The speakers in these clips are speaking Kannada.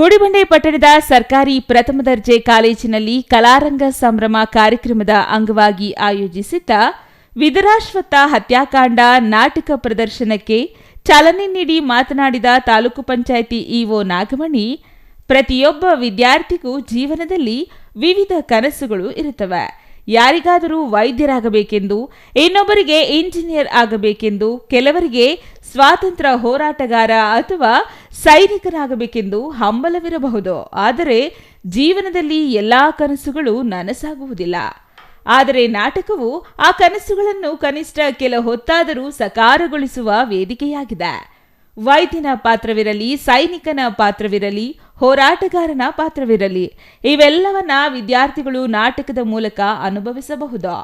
ಗುಡಿಬಂಡೆ ಪಟ್ಟಣದ ಸರ್ಕಾರಿ ಪ್ರಥಮ ದರ್ಜೆ ಕಾಲೇಜಿನಲ್ಲಿ ಕಲಾರಂಗ ಸಂಭ್ರಮ ಕಾರ್ಯಕ್ರಮದ ಅಂಗವಾಗಿ ಆಯೋಜಿಸಿದ್ದ ವಿಧುರಾಶ್ವತ್ಥ ಹತ್ಯಾಕಾಂಡ ನಾಟಕ ಪ್ರದರ್ಶನಕ್ಕೆ ಚಾಲನೆ ನೀಡಿ ಮಾತನಾಡಿದ ತಾಲೂಕು ಪಂಚಾಯಿತಿ ಇಒ ನಾಗಮಣಿ, ಪ್ರತಿಯೊಬ್ಬ ವಿದ್ಯಾರ್ಥಿಗೂ ಜೀವನದಲ್ಲಿ ವಿವಿಧ ಕನಸುಗಳು ಇರುತ್ತವೆ. ಯಾರಿಗಾದರೂ ವೈದ್ಯರಾಗಬೇಕೆಂದು, ಇನ್ನೊಬ್ಬರಿಗೆ ಇಂಜಿನಿಯರ್ ಆಗಬೇಕೆಂದು, ಕೆಲವರಿಗೆ ಸ್ವಾತಂತ್ರ್ಯ ಹೋರಾಟಗಾರ ಅಥವಾ ಸೈನಿಕನಾಗಬೇಕೆಂದು ಹಂಬಲವಿರಬಹುದು. ಆದರೆ ಜೀವನದಲ್ಲಿ ಎಲ್ಲಾ ಕನಸುಗಳು ನನಸಾಗುವುದಿಲ್ಲ. ಆದರೆ ನಾಟಕವು ಆ ಕನಸುಗಳನ್ನು ಕನಿಷ್ಠ ಕೆಲ ಹೊತ್ತಾದರೂ ಸಾಕಾರಗೊಳಿಸುವ ವೇದಿಕೆಯಾಗಿದೆ. ವೈದ್ಯನ ಪಾತ್ರವಿರಲಿ, ಸೈನಿಕನ ಪಾತ್ರವಿರಲಿ, ಹೋರಾಟಗಾರನ ಪಾತ್ರವಿರಲಿ, ಇವೆಲ್ಲವನ್ನ ವಿದ್ಯಾರ್ಥಿಗಳು ನಾಟಕದ ಮೂಲಕ ಅನುಭವಿಸಬಹುದು.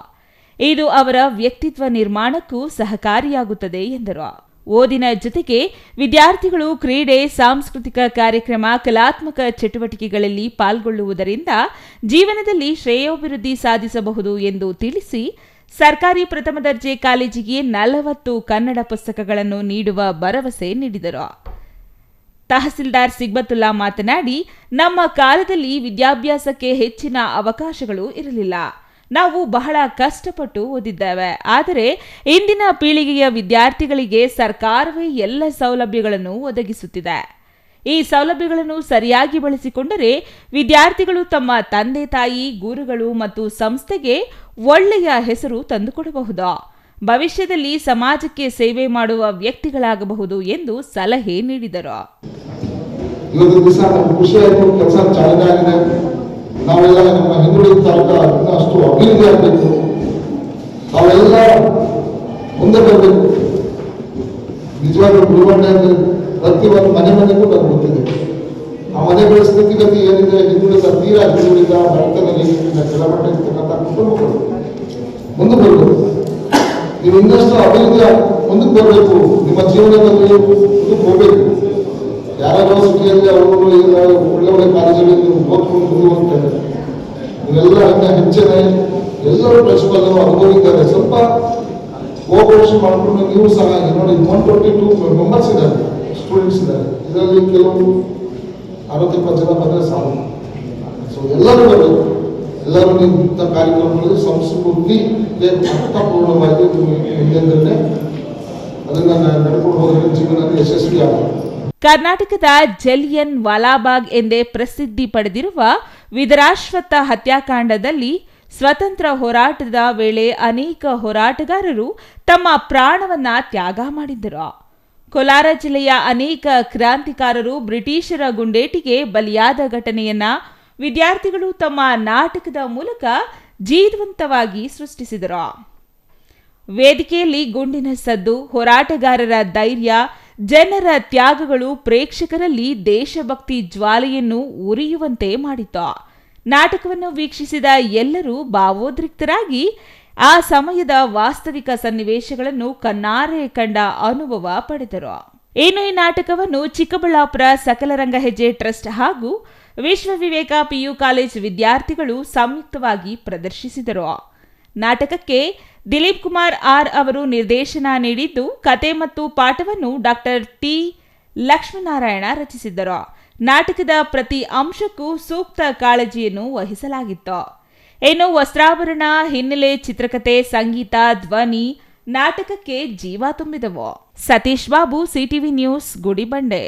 ಇದು ಅವರ ವ್ಯಕ್ತಿತ್ವ ನಿರ್ಮಾಣಕ್ಕೂ ಸಹಕಾರಿಯಾಗುತ್ತದೆ ಎಂದರು. ಓದಿನ ಜೊತೆಗೆ ವಿದ್ಯಾರ್ಥಿಗಳು ಕ್ರೀಡೆ, ಸಾಂಸ್ಕೃತಿಕ ಕಾರ್ಯಕ್ರಮ, ಕಲಾತ್ಮಕ ಚಟುವಟಿಕೆಗಳಲ್ಲಿ ಪಾಲ್ಗೊಳ್ಳುವುದರಿಂದ ಜೀವನದಲ್ಲಿ ಶ್ರೇಯೋಭಿವೃದ್ಧಿ ಸಾಧಿಸಬಹುದು ಎಂದು ತಿಳಿಸಿ, ಸರ್ಕಾರಿ ಪ್ರಥಮ ದರ್ಜೆ ಕಾಲೇಜಿಗೆ 40 ಕನ್ನಡ ಪುಸ್ತಕಗಳನ್ನು ನೀಡುವ ಭರವಸೆ ನೀಡಿದರು. ತಹಸೀಲ್ದಾರ್ ಸಿಗ್ಬತುಲ್ಲಾ ಮಾತನಾಡಿ, ನಮ್ಮ ಕಾಲದಲ್ಲಿ ವಿದ್ಯಾಭ್ಯಾಸಕ್ಕೆ ಹೆಚ್ಚಿನ ಅವಕಾಶಗಳು ಇರಲಿಲ್ಲ. ನಾವು ಬಹಳ ಕಷ್ಟಪಟ್ಟು ಓದಿದ್ದೇವೆ. ಆದರೆ ಇಂದಿನ ಪೀಳಿಗೆಯ ವಿದ್ಯಾರ್ಥಿಗಳಿಗೆ ಸರ್ಕಾರವೇ ಎಲ್ಲ ಸೌಲಭ್ಯಗಳನ್ನು ಒದಗಿಸುತ್ತಿದೆ. ಈ ಸೌಲಭ್ಯಗಳನ್ನು ಸರಿಯಾಗಿ ಬಳಸಿಕೊಂಡರೆ ವಿದ್ಯಾರ್ಥಿಗಳು ತಮ್ಮ ತಂದೆ ತಾಯಿ, ಗುರುಗಳು ಮತ್ತು ಸಂಸ್ಥೆಗೆ ಒಳ್ಳೆಯ ಹೆಸರು ತಂದುಕೊಡಬಹುದು. ಭವಿಷ್ಯದಲ್ಲಿ ಸಮಾಜಕ್ಕೆ ಸೇವೆ ಮಾಡುವ ವ್ಯಕ್ತಿಗಳಾಗಬಹುದು ಎಂದು ಸಲಹೆ ನೀಡಿದರು. ನಾವೆಲ್ಲ ನಮ್ಮ ಹಿಂದುಳಿದ ತಾಲೂಕ ಇನ್ನಷ್ಟು ಅಭಿವೃದ್ಧಿ ಆಗಬೇಕು, ನಾವೆಲ್ಲ ಮುಂದೆ ಬರಬೇಕು. ನಿಜವಾಗ್ಲೂ ಗುಡಿಬಂಡೆಯಲ್ಲಿ ಪ್ರತಿಯೊಂದು ಮನೆಗೂ ನಮ್ಗೆ ಗೊತ್ತಿದೆ. ಆ ಮನೆಗಳ ಸ್ಥಿತಿಗತಿ ಏನಿದೆ, ಹಿಂದುಳಿದ ತೀರಾ ಹಿಂದುಳಿದ ಬಡತನ ರೇಖೆಯಿಂದ ಕೆಳಮಟ್ಟ ಇರ್ತಕ್ಕಂಥ ಕುಟುಂಬಗಳು ಮುಂದೆ ಬರಬೇಕು. ನೀವು ಇನ್ನಷ್ಟು ಅಭಿವೃದ್ಧಿ ಮುಂದಕ್ಕೆ ಬರಬೇಕು. ನಿಮ್ಮ ಜೀವನದಲ್ಲಿ ಮುಂದಕ್ಕೆ ಹೋಗಬೇಕು. ಯಾರೋ ಸುಖಿಯಲ್ಲಿ ಅವರು ಒಳ್ಳೆ ಒಳ್ಳೆ ಕಾಲೇಜುಗಳಲ್ಲಿ ಓದ್ಕೊಂಡು ಮುಂದುವರ್ತಾರೆ. ನೀವೆಲ್ಲ ಹೆಚ್ಚಿನ ಎಲ್ಲರೂ ಪ್ರಿನ್ಸಿಪಲ್ ಅನುಭವಿದ್ದಾರೆ. ಸ್ವಲ್ಪ ಕೋಆಪರೇಷನ್ ಮಾಡಿಕೊಂಡು ನೀವು ಸಹ ನೋಡಿ 122 ಮೆಂಬರ್ಸ್ ಇದ್ದಾರೆ, ಸ್ಟೂಡೆಂಟ್ಸ್ ಇದ್ದಾರೆ. ಇದರಲ್ಲಿ ಕೆಲವು 60-20 ಜನ ಬಂದರೆ ಸಾಕು. ಸೊ ಎಲ್ಲರೂ ಬರಬೇಕು. ಎಲ್ಲರೂ ಇಂಥ ಕಾರ್ಯಕ್ರಮಗಳಲ್ಲಿ ಸಂಸ್ಕೃತಿಗೆ ಅರ್ಥಪೂರ್ಣವಾಗಿ ಹಿಂದೆ ಅದನ್ನು ನಡ್ಕೊಂಡು ಹೋದರೆ ಜೀವನ ಯಶಸ್ವಿ ಆಗುತ್ತೆ. ಕರ್ನಾಟಕದ ಜಲಿಯನ್ ವಾಲಾಬಾಗ್ ಎಂದೇ ಪ್ರಸಿದ್ಧಿ ಪಡೆದಿರುವ ವಿಧುರಾಶ್ವತ್ಥ ಹತ್ಯಾಕಾಂಡದಲ್ಲಿ ಸ್ವತಂತ್ರ ಹೋರಾಟದ ವೇಳೆ ಅನೇಕ ಹೋರಾಟಗಾರರು ತಮ್ಮ ಪ್ರಾಣವನ್ನ ತ್ಯಾಗ ಮಾಡಿದ್ದರು. ಕೋಲಾರ ಜಿಲ್ಲೆಯ ಅನೇಕ ಕ್ರಾಂತಿಕಾರರು ಬ್ರಿಟಿಷರ ಗುಂಡೇಟಿಗೆ ಬಲಿಯಾದ ಘಟನೆಯನ್ನ ವಿದ್ಯಾರ್ಥಿಗಳು ತಮ್ಮ ನಾಟಕದ ಮೂಲಕ ಜೀವಂತವಾಗಿ ಸೃಷ್ಟಿಸಿದರು. ವೇದಿಕೆಯಲ್ಲಿ ಗುಂಡಿನ ಸದ್ದು, ಹೋರಾಟಗಾರರ ಧೈರ್ಯ, ಜನರ ತ್ಯಾಗಗಳು ಪ್ರೇಕ್ಷಕರಲ್ಲಿ ದೇಶಭಕ್ತಿ ಜ್ವಾಲೆಯನ್ನು ಉರಿಯುವಂತೆ ಮಾಡಿತು. ನಾಟಕವನ್ನು ವೀಕ್ಷಿಸಿದ ಎಲ್ಲರೂ ಭಾವೋದ್ರಿಕ್ತರಾಗಿ ಆ ಸಮಯದ ವಾಸ್ತವಿಕ ಸನ್ನಿವೇಶಗಳನ್ನು ಕಣ್ಣಾರೆ ಕಂಡ ಅನುಭವ ಪಡೆದರು. ಇನ್ನು ಈ ನಾಟಕವನ್ನು ಚಿಕ್ಕಬಳ್ಳಾಪುರ ಸಕಲರಂಗ ಹೆಜ್ಜೆ ಟ್ರಸ್ಟ್ ಹಾಗೂ ವಿಶ್ವ ವಿವೇಕ ಪಿಯು ಕಾಲೇಜ್ ವಿದ್ಯಾರ್ಥಿಗಳು ಸಂಯುಕ್ತವಾಗಿ ಪ್ರದರ್ಶಿಸಿದರು. ನಾಟಕಕ್ಕೆ ದಿಲೀಪ್ ಕುಮಾರ್ ಆರ್ ಅವರು ನಿರ್ದೇಶನ ನೀಡಿದ್ದು, ಕತೆ ಮತ್ತು ಪಾಠವನ್ನು ಡಾಕ್ಟರ್ ಟಿ ಲಕ್ಷ್ಮೀನಾರಾಯಣ ರಚಿಸಿದ್ದರು. ನಾಟಕದ ಪ್ರತಿ ಅಂಶಕ್ಕೂ ಸೂಕ್ತ ಕಾಳಜಿಯನ್ನು ವಹಿಸಲಾಗಿತ್ತು. ಇನ್ನು ವಸ್ತ್ರಾಭರಣ, ಹಿನ್ನೆಲೆ, ಚಿತ್ರಕಥೆ, ಸಂಗೀತ, ಧ್ವನಿ ನಾಟಕಕ್ಕೆ ಜೀವ ತುಂಬಿದವು. Satish Babu, CTV news, Gudibande.